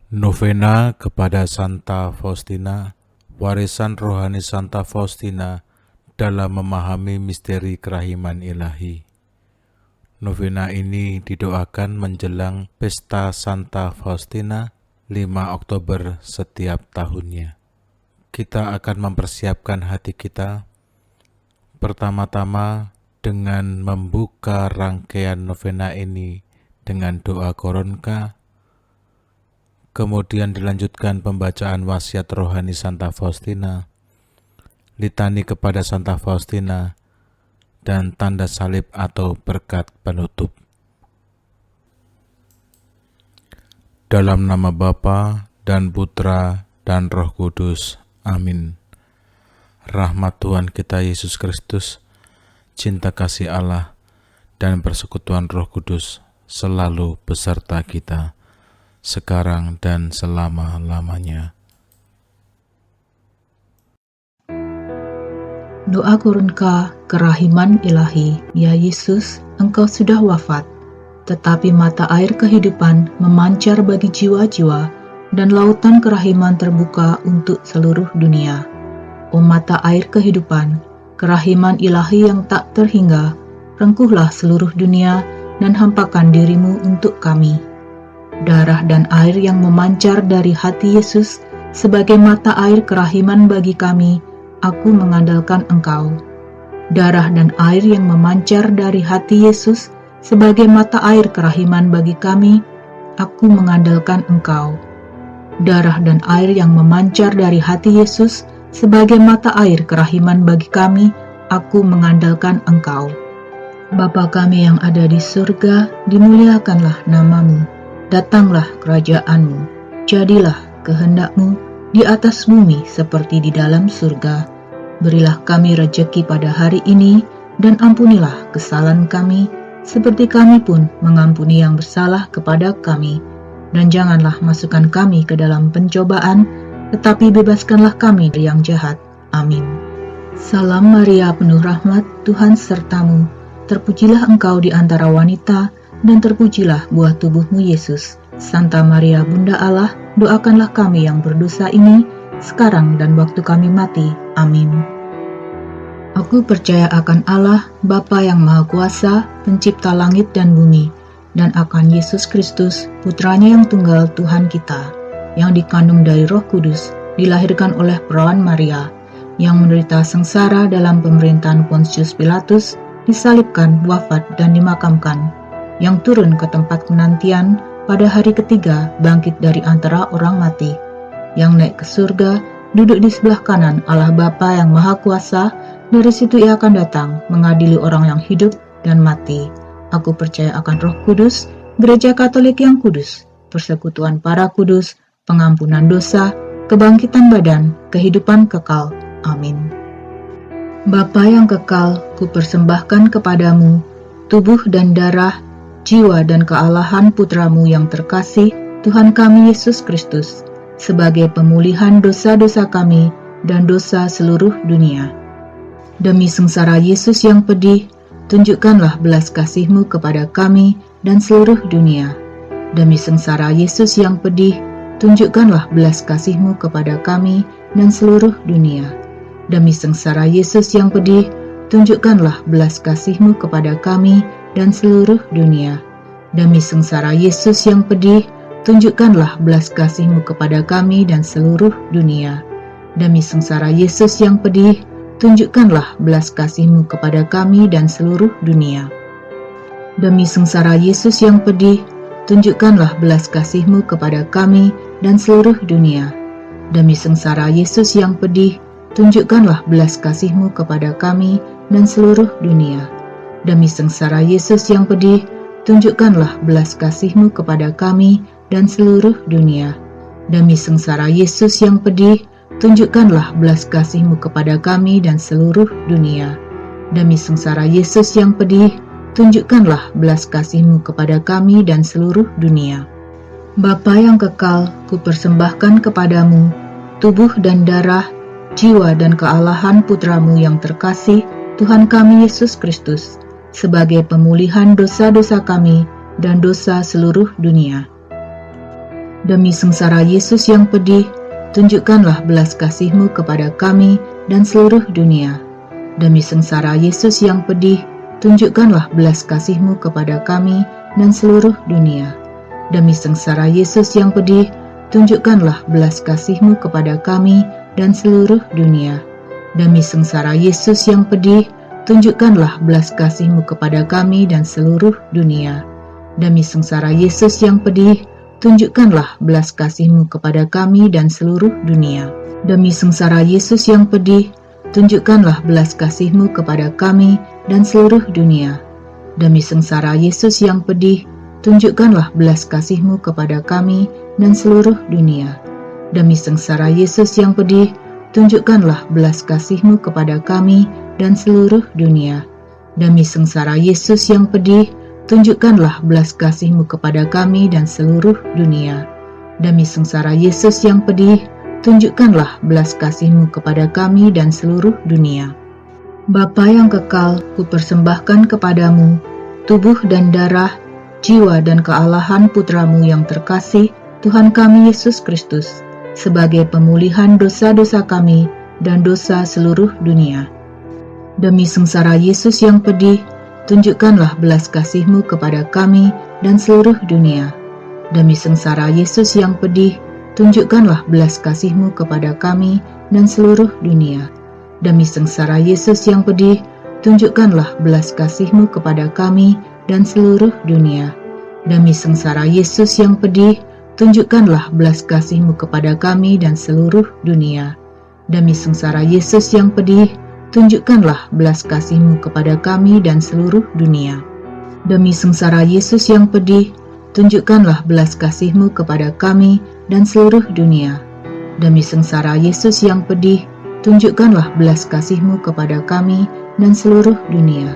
Novena kepada Santa Faustina, warisan rohani Santa Faustina dalam memahami misteri kerahiman ilahi. Novena ini didoakan menjelang pesta Santa Faustina 5 Oktober setiap tahunnya. Kita akan mempersiapkan hati kita pertama-tama dengan membuka rangkaian novena ini dengan doa koronka. Kemudian dilanjutkan pembacaan wasiat rohani Santa Faustina, litani kepada Santa Faustina, dan tanda salib atau berkat penutup. Dalam nama Bapa dan Putra dan Roh Kudus. Amin. Rahmat Tuhan kita Yesus Kristus, cinta kasih Allah, dan persekutuan Roh Kudus selalu beserta kita, sekarang dan selama-lamanya. Doa Korinka kerahiman ilahi. Ya Yesus, Engkau sudah wafat, tetapi mata air kehidupan memancar bagi jiwa-jiwa, dan lautan kerahiman terbuka untuk seluruh dunia. O mata air kehidupan, kerahiman ilahi yang tak terhingga, rengkuhlah seluruh dunia dan hampakan dirimu untuk kami. Darah dan air yang memancar dari hati Yesus sebagai mata air kerahiman bagi kami, aku mengandalkan Engkau. Darah dan air yang memancar dari hati Yesus sebagai mata air kerahiman bagi kami, aku mengandalkan Engkau. Darah dan air yang memancar dari hati Yesus sebagai mata air kerahiman bagi kami, aku mengandalkan Engkau. Bapa kami yang ada di surga, dimuliakanlah nama-Mu. Datanglah kerajaan-Mu, jadilah kehendak-Mu di atas bumi seperti di dalam surga. Berilah kami rejeki pada hari ini, dan ampunilah kesalahan kami, seperti kami pun mengampuni yang bersalah kepada kami. Dan janganlah masukkan kami ke dalam pencobaan, tetapi bebaskanlah kami dari yang jahat. Amin. Salam Maria, penuh rahmat, Tuhan sertamu. Terpujilah engkau di antara wanita, dan terpujilah buah tubuhmu Yesus. Santa Maria Bunda Allah, doakanlah kami yang berdosa ini, sekarang dan waktu kami mati. Amin. Aku percaya akan Allah, Bapa yang Maha Kuasa, pencipta langit dan bumi, dan akan Yesus Kristus, Putranya yang tunggal Tuhan kita, yang dikandung dari Roh Kudus, dilahirkan oleh perawan Maria, yang menderita sengsara dalam pemerintahan Pontius Pilatus, disalibkan, wafat, dan dimakamkan, yang turun ke tempat penantian, pada hari ketiga bangkit dari antara orang mati, yang naik ke surga, duduk di sebelah kanan Allah Bapa yang Maha Kuasa. Dari situ Ia akan datang mengadili orang yang hidup dan mati. Aku percaya akan Roh Kudus, Gereja Katolik yang kudus, persekutuan para kudus, pengampunan dosa, kebangkitan badan, kehidupan kekal. Amin. Bapa yang kekal, kupersembahkan kepadamu tubuh dan darah, jiwa dan kealahan Putramu yang terkasih, Tuhan kami Yesus Kristus, sebagai pemulihan dosa-dosa kami dan dosa seluruh dunia. Demi sengsara Yesus yang pedih, tunjukkanlah belas kasih-Mu kepada kami dan seluruh dunia. Demi sengsara Yesus yang pedih, tunjukkanlah belas kasih-Mu kepada kami dan seluruh dunia. Demi sengsara Yesus yang pedih, tunjukkanlah belas kasih-Mu kepada kami dan seluruh dunia. Demi sengsara Yesus yang pedih, tunjukkanlah belas kasih-Mu kepada kami dan seluruh dunia. Demi sengsara Yesus yang pedih, tunjukkanlah belas kasih-Mu kepada kami dan seluruh dunia. Demi sengsara Yesus yang pedih, tunjukkanlah belas kasih-Mu kepada kami dan seluruh dunia. Demi sengsara Yesus yang pedih, tunjukkanlah belas kasih-Mu kepada kami dan seluruh dunia. Demi sengsara Yesus yang pedih, tunjukkanlah belas kasih-Mu kepada kami dan seluruh dunia. Demi sengsara Yesus yang pedih, tunjukkanlah belas kasih-Mu kepada kami dan seluruh dunia. Demi sengsara Yesus yang pedih, tunjukkanlah belas kasih-Mu kepada kami dan seluruh dunia. Bapa yang kekal, kupersembahkan kepadamu tubuh dan darah, jiwa dan kealahan Putramu yang terkasih, Tuhan kami Yesus Kristus, sebagai pemulihan dosa-dosa kami dan dosa seluruh dunia. Demi sengsara Yesus yang pedih, tunjukkanlah belas kasih-Mu kepada kami dan seluruh dunia. Demi sengsara Yesus yang pedih, tunjukkanlah belas kasih-Mu kepada kami dan seluruh dunia. Demi sengsara Yesus yang pedih, tunjukkanlah belas kasih-Mu kepada kami dan seluruh dunia. Demi sengsara Yesus yang pedih, tunjukkanlah belas kasih-Mu kepada kami dan seluruh dunia. Demi sengsara Yesus yang pedih, tunjukkanlah belas kasih-Mu kepada kami dan seluruh dunia. Demi sengsara Yesus yang pedih, tunjukkanlah belas kasih-Mu kepada kami dan seluruh dunia. Demi sengsara Yesus yang pedih, tunjukkanlah belas kasih-Mu kepada kami dan seluruh dunia. Demi sengsara Yesus yang pedih, tunjukkanlah belas kasih-Mu kepada kami dan seluruh dunia. Demi sengsara Yesus yang pedih, tunjukkanlah belas kasih-Mu kepada kami dan seluruh dunia. Demi sengsara Yesus yang pedih, tunjukkanlah belas kasih-Mu kepada kami dan seluruh dunia. Bapa yang kekal, kupersembahkan kepadamu tubuh dan darah, jiwa dan kealahan Putra-Mu yang terkasih, Tuhan kami Yesus Kristus, sebagai pemulihan dosa-dosa kami dan dosa seluruh dunia. Demi sengsara Yesus yang pedih, tunjukkanlah belas kasih-Mu kepada kami dan seluruh dunia. Demi sengsara Yesus yang pedih, tunjukkanlah belas kasih-Mu kepada kami dan seluruh dunia. Demi sengsara Yesus yang pedih, tunjukkanlah belas kasih-Mu kepada kami dan seluruh dunia. Demi sengsara Yesus yang pedih, tunjukkanlah belas kasih-Mu kepada kami dan seluruh dunia. Demi sengsara Yesus yang pedih, tunjukkanlah belas kasih-Mu kepada kami dan seluruh dunia. Demi sengsara Yesus yang pedih, tunjukkanlah belas kasih-Mu kepada kami dan seluruh dunia. Demi sengsara Yesus yang pedih, tunjukkanlah belas kasih-Mu kepada kami dan seluruh dunia.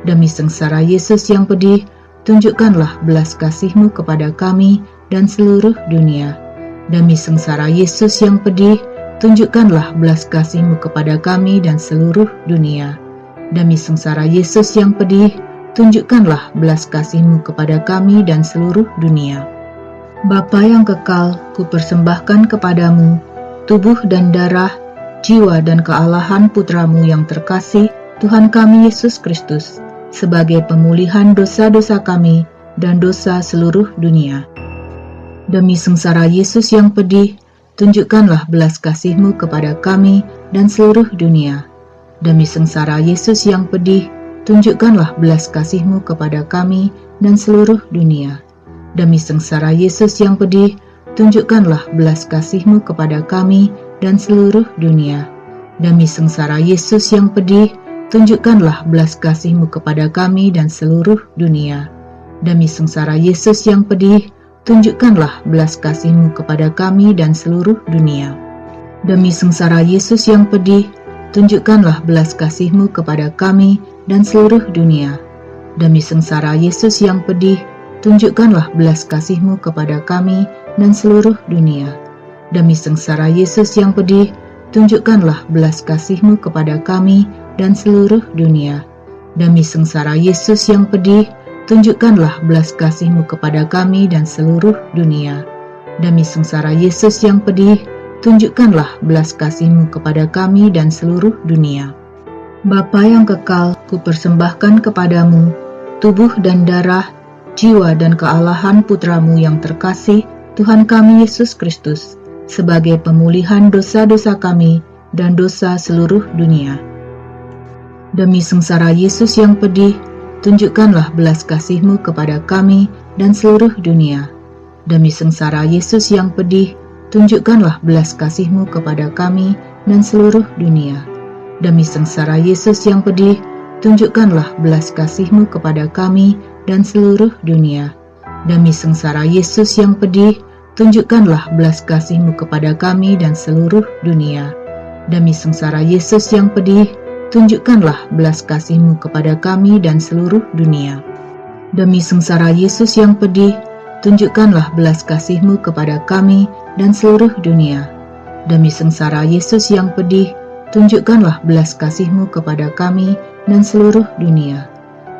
Demi sengsara Yesus yang pedih, tunjukkanlah belas kasih-Mu kepada kami dan seluruh dunia. Demi sengsara Yesus yang pedih, tunjukkanlah belas kasih-Mu kepada kami dan seluruh dunia. Demi sengsara Yesus yang pedih, tunjukkanlah belas kasih-Mu kepada kami dan seluruh dunia. Bapa yang kekal, kupersembahkan kepadamu tubuh dan darah, jiwa dan kealahan Putra-Mu yang terkasih, Tuhan kami Yesus Kristus, sebagai pemulihan dosa-dosa kami dan dosa seluruh dunia. Demi sengsara Yesus yang pedih, tunjukkanlah belas kasih-Mu kepada kami dan seluruh dunia. Demi sengsara Yesus yang pedih, tunjukkanlah belas kasih-Mu kepada kami dan seluruh dunia. Demi sengsara Yesus yang pedih, tunjukkanlah belas kasih-Mu kepada kami dan seluruh dunia. Demi sengsara Yesus yang pedih, tunjukkanlah belas kasih-Mu kepada kami dan seluruh dunia. Demi sengsara Yesus yang pedih, tunjukkanlah belas kasih-Mu kepada kami dan seluruh dunia. Demi sengsara Yesus yang pedih, tunjukkanlah belas kasih-Mu kepada kami dan seluruh dunia. Demi sengsara Yesus yang pedih, tunjukkanlah belas kasih-Mu kepada kami dan seluruh dunia. Demi sengsara Yesus yang pedih, tunjukkanlah belas kasih-Mu kepada kami dan seluruh dunia. Demi sengsara Yesus yang pedih, tunjukkanlah belas kasih-Mu kepada kami dan seluruh dunia. Demi sengsara Yesus yang pedih, tunjukkanlah belas kasih-Mu kepada kami dan seluruh dunia. Bapa yang kekal, kupersembahkan kepadamu tubuh dan darah, jiwa dan kealahan Putra-Mu yang terkasih, Tuhan kami Yesus Kristus, sebagai pemulihan dosa-dosa kami dan dosa seluruh dunia. Demi sengsara Yesus yang pedih, tunjukkanlah belas kasih-Mu kepada kami dan seluruh dunia. Demi sengsara Yesus yang pedih, tunjukkanlah belas kasih-Mu kepada kami dan seluruh dunia. Demi sengsara Yesus yang pedih, tunjukkanlah belas kasih-Mu kepada kami dan seluruh dunia. Demi sengsara Yesus yang pedih, tunjukkanlah belas kasih-Mu kepada kami dan seluruh dunia. Demi sengsara Yesus yang pedih, tunjukkanlah belas kasih-Mu kepada kami dan seluruh dunia. Demi sengsara Yesus yang pedih, tunjukkanlah belas kasih-Mu kepada kami dan seluruh dunia. Demi sengsara Yesus yang pedih, tunjukkanlah belas kasih-Mu kepada kami dan seluruh dunia.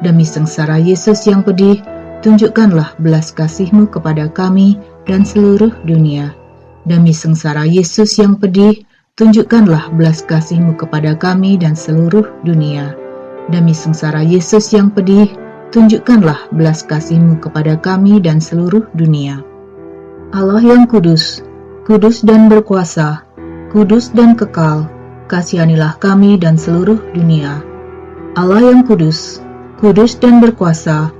Demi sengsara Yesus yang pedih, tunjukkanlah belas kasih-Mu kepada kami dan seluruh dunia. Demi sengsara Yesus yang pedih, tunjukkanlah belas kasih-Mu kepada kami dan seluruh dunia. Demi sengsara Yesus yang pedih, tunjukkanlah belas kasih-Mu kepada kami dan seluruh dunia. Allah yang kudus, kudus dan berkuasa, kudus dan kekal, kasihanilah kami dan seluruh dunia. Allah yang kudus, kudus dan berkuasa,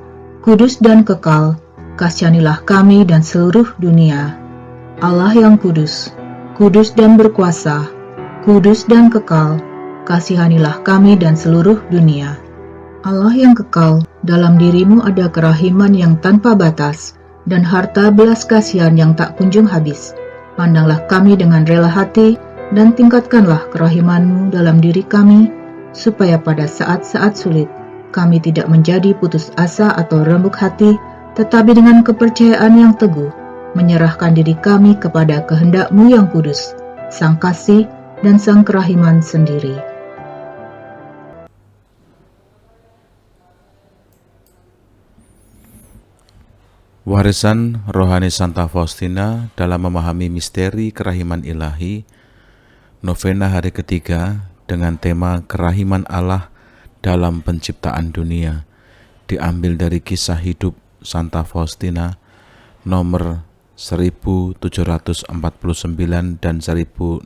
kudus dan kekal, kasihanilah kami dan seluruh dunia. Allah yang kudus, kudus dan berkuasa, kudus dan kekal, kasihanilah kami dan seluruh dunia. Allah yang kekal, dalam diri-Mu ada kerahiman yang tanpa batas, dan harta belas kasihan yang tak kunjung habis. Pandanglah kami dengan rela hati, dan tingkatkanlah kerahiman-Mu dalam diri kami, supaya pada saat-saat sulit, kami tidak menjadi putus asa atau rembuk hati, tetapi dengan kepercayaan yang teguh, menyerahkan diri kami kepada kehendak-Mu yang kudus, Sang Kasih dan Sang Kerahiman sendiri. Warisan rohani Santa Faustina dalam memahami misteri kerahiman ilahi, novena hari ketiga dengan tema Kerahiman Allah dalam penciptaan dunia, diambil dari kisah hidup Santa Faustina nomor 1749 dan 1692.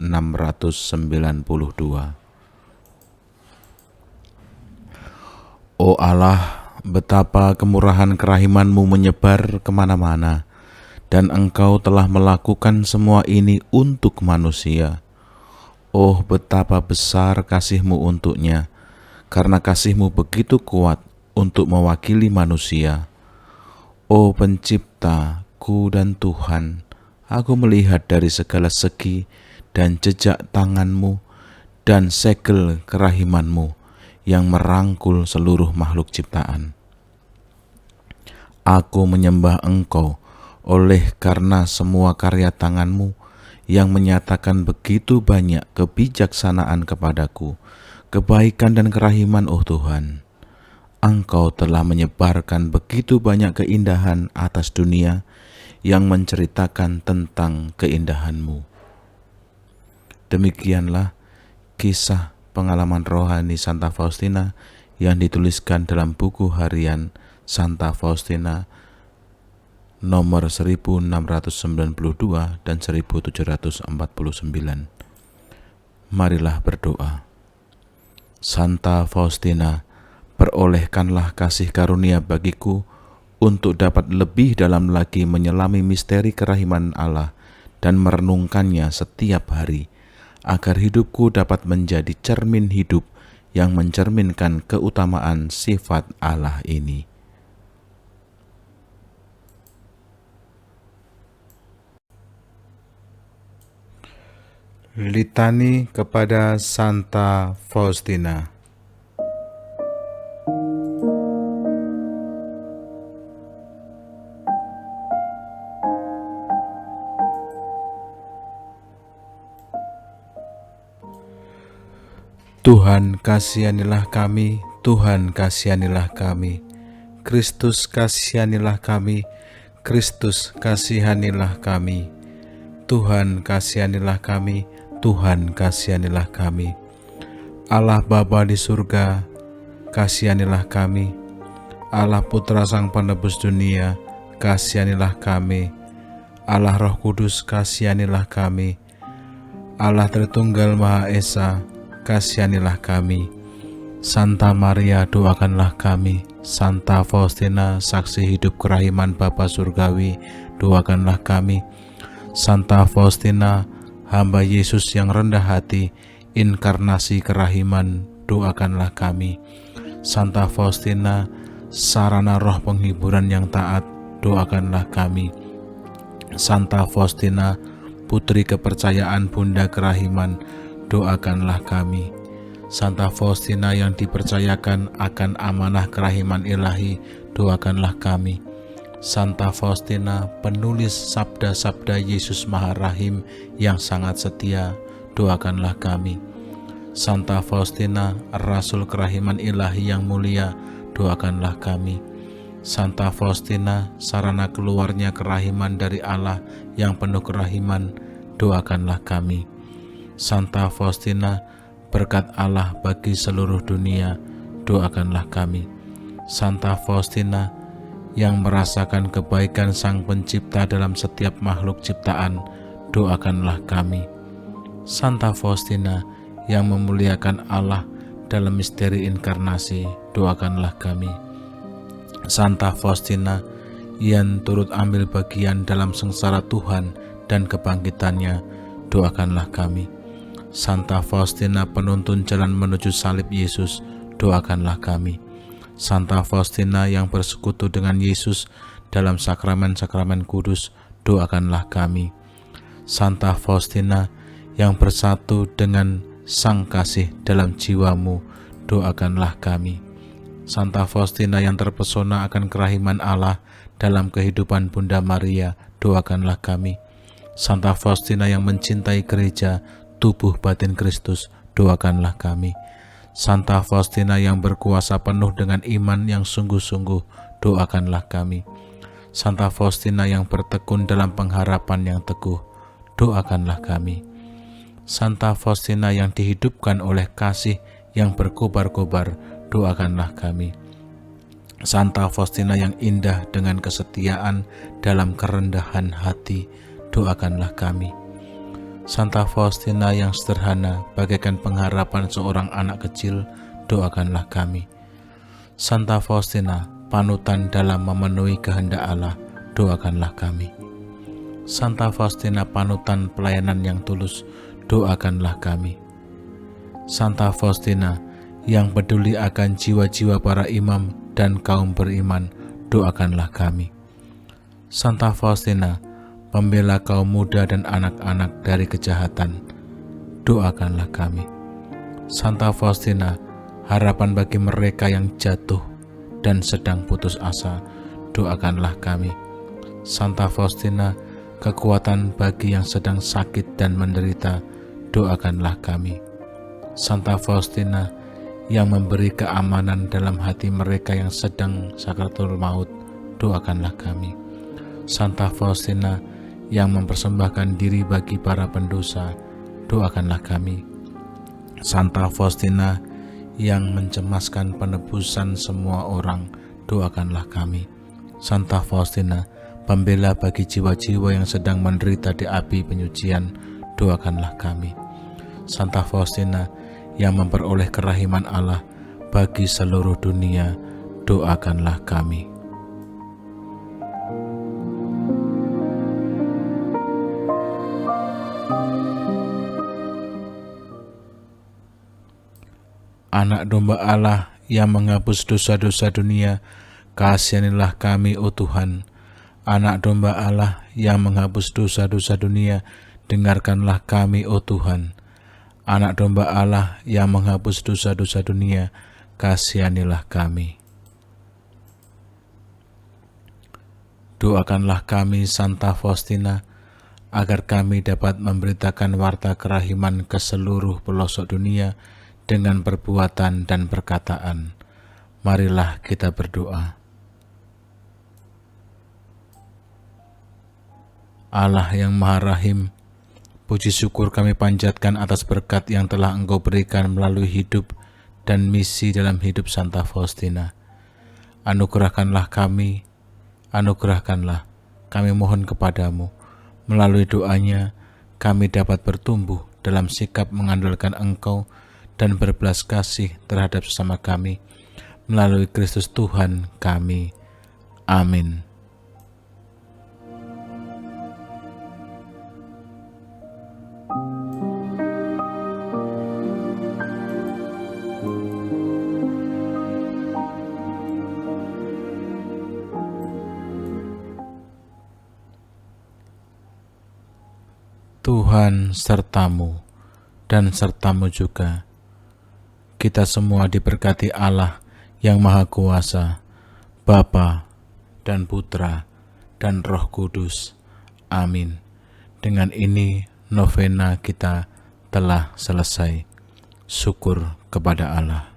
O Allah, betapa kemurahan kerahiman-Mu menyebar kemana-mana, dan Engkau telah melakukan semua ini untuk manusia. Oh, betapa besar kasih-Mu untuknya, karena kasih-Mu begitu kuat untuk mewakili manusia. Oh Penciptaku dan Tuhan, aku melihat dari segala segi dan jejak tangan-Mu dan segel kerahiman-Mu yang merangkul seluruh makhluk ciptaan. Aku menyembah Engkau oleh karena semua karya tangan-Mu yang menyatakan begitu banyak kebijaksanaan kepadaku, kebaikan dan kerahiman, oh Tuhan. Engkau telah menyebarkan begitu banyak keindahan atas dunia yang menceritakan tentang keindahan-Mu. Demikianlah kisah pengalaman rohani Santa Faustina yang dituliskan dalam buku harian Santa Faustina nomor 1692 dan 1749. Marilah berdoa. Santa Faustina, perolehkanlah kasih karunia bagiku untuk dapat lebih dalam lagi menyelami misteri kerahiman Allah dan merenungkannya setiap hari, agar hidupku dapat menjadi cermin hidup yang mencerminkan keutamaan sifat Allah ini. Litani kepada Santa Faustina. Tuhan, kasihanilah kami. Tuhan, kasihanilah kami. Kristus, kasihanilah kami. Kristus, kasihanilah kami. Tuhan, kasihanilah kami. Tuhan, kasihanilah kami. Allah Bapa di surga, kasihanilah kami. Allah Putra Sang Penebus dunia, kasihanilah kami. Allah Roh Kudus, kasihanilah kami. Allah Tritunggal Maha Esa, kasihanilah kami. Santa Maria, doakanlah kami. Santa Faustina, saksi hidup kerahiman Bapa Surgawi, doakanlah kami. Santa Faustina, hamba Yesus yang rendah hati, inkarnasi kerahiman, doakanlah kami. Santa Faustina, sarana roh penghiburan yang taat, doakanlah kami. Santa Faustina, putri kepercayaan Bunda Kerahiman, doakanlah kami. Santa Faustina yang dipercayakan akan amanah kerahiman ilahi, doakanlah kami. Santa Faustina, penulis sabda-sabda Yesus Maha Rahim yang sangat setia, doakanlah kami. Santa Faustina, Rasul Kerahiman Ilahi yang mulia, doakanlah kami. Santa Faustina, sarana keluarnya kerahiman dari Allah yang penuh kerahiman, doakanlah kami. Santa Faustina, berkat Allah bagi seluruh dunia, doakanlah kami. Santa Faustina, yang merasakan kebaikan Sang Pencipta dalam setiap makhluk ciptaan, doakanlah kami. Santa Faustina, yang memuliakan Allah dalam misteri inkarnasi, doakanlah kami. Santa Faustina, yang turut ambil bagian dalam sengsara Tuhan dan kebangkitannya, doakanlah kami. Santa Faustina, penuntun jalan menuju salib Yesus, doakanlah kami. Santa Faustina, yang bersekutu dengan Yesus dalam sakramen-sakramen kudus, doakanlah kami. Santa Faustina, yang bersatu dengan Sang Kasih dalam jiwamu, doakanlah kami. Santa Faustina, yang terpesona akan kerahiman Allah dalam kehidupan Bunda Maria, doakanlah kami. Santa Faustina, yang mencintai gereja, tubuh batin Kristus, doakanlah kami. Santa Faustina, yang berkuasa penuh dengan iman yang sungguh-sungguh, doakanlah kami. Santa Faustina, yang bertekun dalam pengharapan yang teguh, doakanlah kami. Santa Faustina, yang dihidupkan oleh kasih yang berkobar-kobar, doakanlah kami. Santa Faustina, yang indah dengan kesetiaan dalam kerendahan hati, doakanlah kami. Santa Faustina, yang sederhana bagaikan pengharapan seorang anak kecil, doakanlah kami. Santa Faustina, panutan dalam memenuhi kehendak Allah, doakanlah kami. Santa Faustina, panutan pelayanan yang tulus, doakanlah kami. Santa Faustina, yang peduli akan jiwa-jiwa para imam dan kaum beriman, doakanlah kami. Santa Faustina, pembela kaum muda dan anak-anak dari kejahatan, doakanlah kami. Santa Faustina, harapan bagi mereka yang jatuh dan sedang putus asa, doakanlah kami. Santa Faustina, kekuatan bagi yang sedang sakit dan menderita, doakanlah kami. Santa Faustina, yang memberi keamanan dalam hati mereka yang sedang sakaratul maut, doakanlah kami. Santa Faustina, yang mempersembahkan diri bagi para pendosa, doakanlah kami. Santa Faustina, yang mencemaskan penebusan semua orang, doakanlah kami. Santa Faustina, pembela bagi jiwa-jiwa yang sedang menderita di api penyucian, doakanlah kami. Santa Faustina, yang memperoleh kerahiman Allah bagi seluruh dunia, doakanlah kami. Anak domba Allah yang menghapus dosa-dosa dunia, kasihanilah kami, O Tuhan. Anak domba Allah yang menghapus dosa-dosa dunia, dengarkanlah kami, O Tuhan. Anak domba Allah yang menghapus dosa-dosa dunia, kasihanilah kami. Doakanlah kami, Santa Faustina, agar kami dapat memberitakan warta kerahiman ke seluruh pelosok dunia dengan perbuatan dan perkataan. Marilah kita berdoa. Allah yang Maha Rahim, puji syukur kami panjatkan atas berkat yang telah Engkau berikan melalui hidup dan misi dalam hidup Santa Faustina. Anugerahkanlah kami mohon kepadamu. Melalui doanya, kami dapat bertumbuh dalam sikap mengandalkan Engkau dan berbelas kasih terhadap sesama kami. Melalui Kristus Tuhan kami. Amin. Tuhan sertamu dan sertamu juga. Kita semua diberkati Allah yang Maha Kuasa, Bapa dan Putra dan Roh Kudus. Amin. Dengan ini novena kita telah selesai. Syukur kepada Allah.